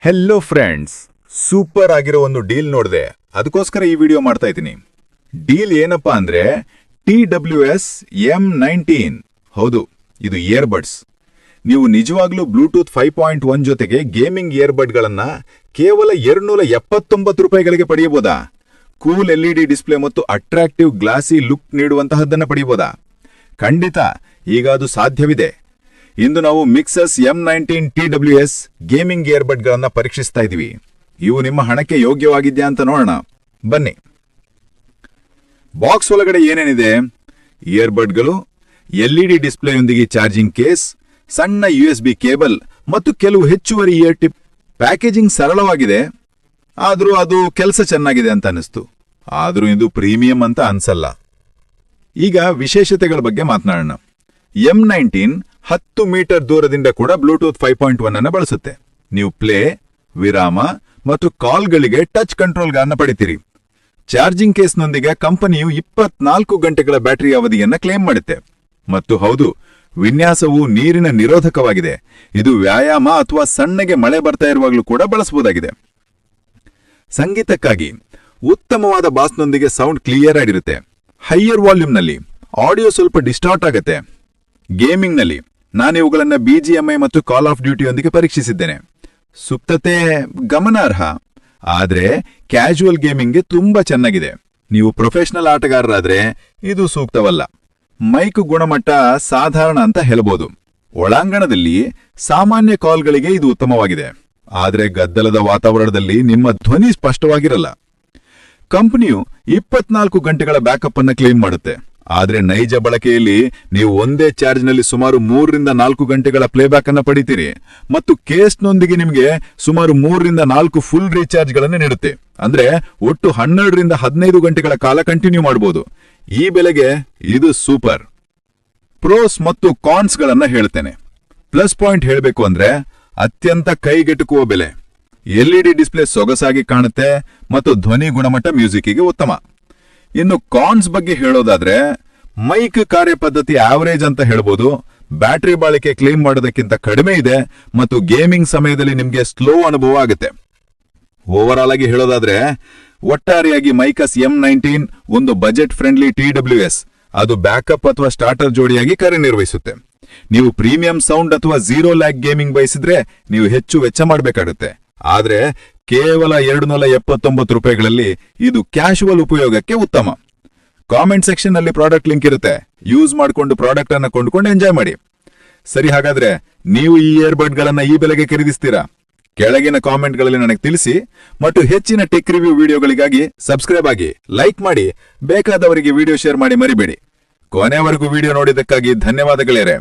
Hello friends, super ಆಗಿರೋ ಒಂದು deal ನೋಡಿದೆ. ಅದಕ್ಕೋಸ್ಕರ ಈ ವಿಡಿಯೋ ಮಾಡ್ತಾ ಇದ್ದೀನಿ. ಡೀಲ್ ಏನಪ್ಪಾ ಅಂದ್ರೆ TWS M19. ಹೌದು, ಇದು ಇಯರ್ಬಡ್ಸ್. ನೀವು ನಿಜವಾಗ್ಲೂ ಬ್ಲೂಟೂತ್ 5.1 ಜೊತೆಗೆ ಗೇಮಿಂಗ್ ಇಯರ್ಬಡ್ಗಳನ್ನ ಕೇವಲ 279 ರೂಪಾಯಿಗಳಿಗೆ ಪಡೆಯಬಹುದಾ? ಕೂಲ್ LED ಡಿಸ್ಪ್ಲೇ ಮತ್ತು ಅಟ್ರಾಕ್ಟಿವ್ ಗ್ಲಾಸಿ ಲುಕ್ ನೀಡುವಂತಹದ್ದನ್ನು ಪಡೆಯಬಹುದಾ? ಖಂಡಿತ, ಈಗ ಅದು ಸಾಧ್ಯವಿದೆ. ಇಂದು ನಾವು ಮಿಕ್ಸಸ್ M19 TWS ಗೇಮಿಂಗ್ ಇಯರ್ಬಡ್ಗಳನ್ನ ಪರೀಕ್ಷಿಸ್ತಾ ಇದ್ದೀವಿ. ಇವು ನಿಮ್ಮ ಹಣಕ್ಕೆ ಯೋಗ್ಯವಾಗಿದೆಯಾ ಅಂತ ನೋಡೋಣ, ಬನ್ನಿ. ಬಾಕ್ಸ್ ಒಳಗಡೆ ಏನೇನಿದೆ? ಇಯರ್ಬಡ್ಗಳು, LED ಡಿಸ್ಪ್ಲೇಯೊಂದಿಗೆ ಚಾರ್ಜಿಂಗ್ ಕೇಸ್, ಸಣ್ಣ USB ಕೇಬಲ್ ಮತ್ತು ಕೆಲವು ಹೆಚ್ಚುವರಿ ಇಯರ್ ಟಿಪ್. ಪ್ಯಾಕೇಜಿಂಗ್ ಸರಳವಾಗಿದೆ, ಆದರೂ ಅದು ಕೆಲಸ ಚೆನ್ನಾಗಿದೆ ಅಂತ ಅನಿಸ್ತು. ಆದರೂ ಇದು ಪ್ರೀಮಿಯಂ ಅಂತ ಅನ್ಸಲ್ಲ. ಈಗ ವಿಶೇಷತೆಗಳ ಬಗ್ಗೆ ಮಾತನಾಡೋಣ. M19 10 ಮೀಟರ್ ದೂರದಿಂದ ಕೂಡ ಬ್ಲೂಟೂತ್ 5.1 ಅನ್ನು ಬಳಸುತ್ತೆ. ನೀವು ಪ್ಲೇ, ವಿರಾಮ ಮತ್ತು ಕಾಲ್ಗಳಿಗೆ ಟಚ್ ಕಂಟ್ರೋಲ್ಗಳನ್ನು ಪಡಿತೀರಿ. ಚಾರ್ಜಿಂಗ್ ಕೇಸ್ನೊಂದಿಗೆ ಕಂಪನಿಯು 24 ಗಂಟೆಗಳ ಬ್ಯಾಟರಿ ಅವಧಿಯನ್ನು ಕ್ಲೇಮ್ ಮಾಡುತ್ತೆ. ಮತ್ತು ಹೌದು, ವಿನ್ಯಾಸವು ನೀರಿನ ನಿರೋಧಕವಾಗಿದೆ. ಇದು ವ್ಯಾಯಾಮ ಅಥವಾ ಸಣ್ಣಗೆ ಮಳೆ ಬರ್ತಾ ಇರುವಾಗಲೂ ಕೂಡ ಬಳಸಬಹುದಾಗಿದೆ. ಸಂಗೀತಕ್ಕಾಗಿ ಉತ್ತಮವಾದ ಬಾಸ್ನೊಂದಿಗೆ ಸೌಂಡ್ ಕ್ಲಿಯರ್ ಆಗಿರುತ್ತೆ. ಹೈಯರ್ ವಾಲ್ಯೂಮ್ನಲ್ಲಿ ಆಡಿಯೋ ಸ್ವಲ್ಪ ಡಿಸ್ಟಾರ್ಟ್ ಆಗುತ್ತೆ. ಗೇಮಿಂಗ್ನಲ್ಲಿ ನಾನು ಇವುಗಳನ್ನು BGMI ಮತ್ತು ಕಾಲ್ ಆಫ್ ಡ್ಯೂಟಿಯೊಂದಿಗೆ ಪರೀಕ್ಷಿಸಿದ್ದೇನೆ. ಸುಪ್ತತೆ ಗಮನಾರ್ಹ, ಆದರೆ ಕ್ಯಾಶುವಲ್ ಗೇಮಿಂಗ್ಗೆ ತುಂಬಾ ಚೆನ್ನಾಗಿದೆ. ನೀವು ಪ್ರೊಫೆಷನಲ್ ಆಟಗಾರರಾದ್ರೆ ಇದು ಸೂಕ್ತವಲ್ಲ. ಮೈಕ್ ಗುಣಮಟ್ಟ ಸಾಧಾರಣ ಅಂತ ಹೇಳಬಹುದು. ಒಳಾಂಗಣದಲ್ಲಿ ಸಾಮಾನ್ಯ ಕಾಲ್ಗಳಿಗೆ ಇದು ಉತ್ತಮವಾಗಿದೆ, ಆದರೆ ಗದ್ದಲದ ವಾತಾವರಣದಲ್ಲಿ ನಿಮ್ಮ ಧ್ವನಿ ಸ್ಪಷ್ಟವಾಗಿರಲ್ಲ. ಕಂಪನಿಯು 24 ಗಂಟೆಗಳ ಬ್ಯಾಕಪ್ ಅನ್ನು ಕ್ಲೇಮ್ ಮಾಡುತ್ತೆ, ಆದರೆ ನೈಜ ಬಳಕೆಯಲ್ಲಿ ನೀವು ಒಂದೇ ಚಾರ್ಜ್ನಲ್ಲಿ ಸುಮಾರು 3 ರಿಂದ 4 ಗಂಟೆಗಳ ಪ್ಲೇಬ್ಯಾಕ್ ಅನ್ನು ಪಡಿತೀರಿ. ಮತ್ತು ಕೇಸ್ನೊಂದಿಗೆ ನಿಮಗೆ ಸುಮಾರು 3 ರಿಂದ 4 ಫುಲ್ ರೀಚಾರ್ಜ್ಗಳನ್ನು ನೀಡುತ್ತೆ. ಅಂದ್ರೆ ಒಟ್ಟು 12 ರಿಂದ 15 ಗಂಟೆಗಳ ಕಾಲ ಕಂಟಿನ್ಯೂ ಮಾಡಬಹುದು. ಈ ಬೆಲೆಗೆ ಇದು ಸೂಪರ್. ಪ್ರೋಸ್ ಮತ್ತು ಕಾನ್ಸ್ ಗಳನ್ನ ಹೇಳ್ತೇನೆ. ಪ್ಲಸ್ ಪಾಯಿಂಟ್ ಹೇಳಬೇಕು ಅಂದ್ರೆ ಅತ್ಯಂತ ಕೈಗೆಟುಕುವ ಬೆಲೆ. LED ಡಿಸ್ಪ್ಲೇ ಸೊಗಸಾಗಿ ಕಾಣುತ್ತೆ ಮತ್ತು ಧ್ವನಿ ಗುಣಮಟ್ಟ ಮ್ಯೂಸಿಕ್ಗೆ ಉತ್ತಮ. ಇನ್ನು ಕಾನ್ಸ್ ಬಗ್ಗೆ ಹೇಳೋದಾದ್ರೆ ಮೈಕ್ ಕಾರ್ಯಪದ್ಧತಿ ಆವರೇಜ್ ಅಂತ ಹೇಳ್ಬೋದು. ಬ್ಯಾಟರಿ ಬಾಳಿಕೆ ಕ್ಲೇಮ್ ಮಾಡೋದಕ್ಕಿಂತ ಕಡಿಮೆ ಇದೆ ಮತ್ತು ಗೇಮಿಂಗ್ ಸಮಯದಲ್ಲಿ ನಿಮಗೆ ಸ್ಲೋ ಅನುಭವ ಆಗುತ್ತೆ. ಓವರ್ ಆಗಿ ಹೇಳೋದಾದ್ರೆ ಒಟ್ಟಾರೆಯಾಗಿ ಮೈಕಸ್ M19 ಒಂದು ಬಜೆಟ್ ಫ್ರೆಂಡ್ಲಿ TWS. ಅದು ಬ್ಯಾಕಪ್ ಅಥವಾ ಸ್ಟಾರ್ಟರ್ ಜೋಡಿಯಾಗಿ ಕಾರ್ಯನಿರ್ವಹಿಸುತ್ತೆ. ನೀವು ಪ್ರೀಮಿಯಂ ಸೌಂಡ್ ಅಥವಾ ಝೀರೋ ಲ್ಯಾಗ್ ಗೇಮಿಂಗ್ ಬಯಸಿದ್ರೆ ನೀವು ಹೆಚ್ಚು ವೆಚ್ಚ ಮಾಡಬೇಕಾಗುತ್ತೆ. ಆದ್ರೆ ಕೇವಲ 279 ರೂಪಾಯಿಗಳಲ್ಲಿ ಇದು ಕ್ಯಾಶುವಲ್ ಉಪಯೋಗಕ್ಕೆ ಉತ್ತಮ. ಕಾಮೆಂಟ್ ಸೆಕ್ಷನ್ ನಲ್ಲಿ ಪ್ರಾಡಕ್ಟ್ ಲಿಂಕ್ ಇರುತ್ತೆ. ಯೂಸ್ ಮಾಡಿಕೊಂಡು ಪ್ರಾಡಕ್ಟ್ ಅನ್ನು ಕೊಂಡುಕೊಂಡು ಎಂಜಾಯ್ ಮಾಡಿ. ಸರಿ, ಹಾಗಾದ್ರೆ ನೀವು ಈ ಇಯರ್ಬಡ್ ಗಳನ್ನ ಈ ಬೆಲೆಗೆ ಖರೀದಿಸ್ತೀರಾ? ಕೆಳಗಿನ ಕಾಮೆಂಟ್ಗಳಲ್ಲಿ ನನಗೆ ತಿಳಿಸಿ. ಮತ್ತು ಹೆಚ್ಚಿನ ಟೆಕ್ ರಿವ್ಯೂ ವಿಡಿಯೋಗಳಿಗಾಗಿ ಸಬ್ಸ್ಕ್ರೈಬ್ ಆಗಿ, ಲೈಕ್ ಮಾಡಿ, ಬೇಕಾದವರಿಗೆ ವಿಡಿಯೋ ಶೇರ್ ಮಾಡಿ ಮರಿಬೇಡಿ. ಕೊನೆವರೆಗೂ ವಿಡಿಯೋ ನೋಡಿದ್ದಕ್ಕಾಗಿ ಧನ್ಯವಾದಗಳೇರೆ.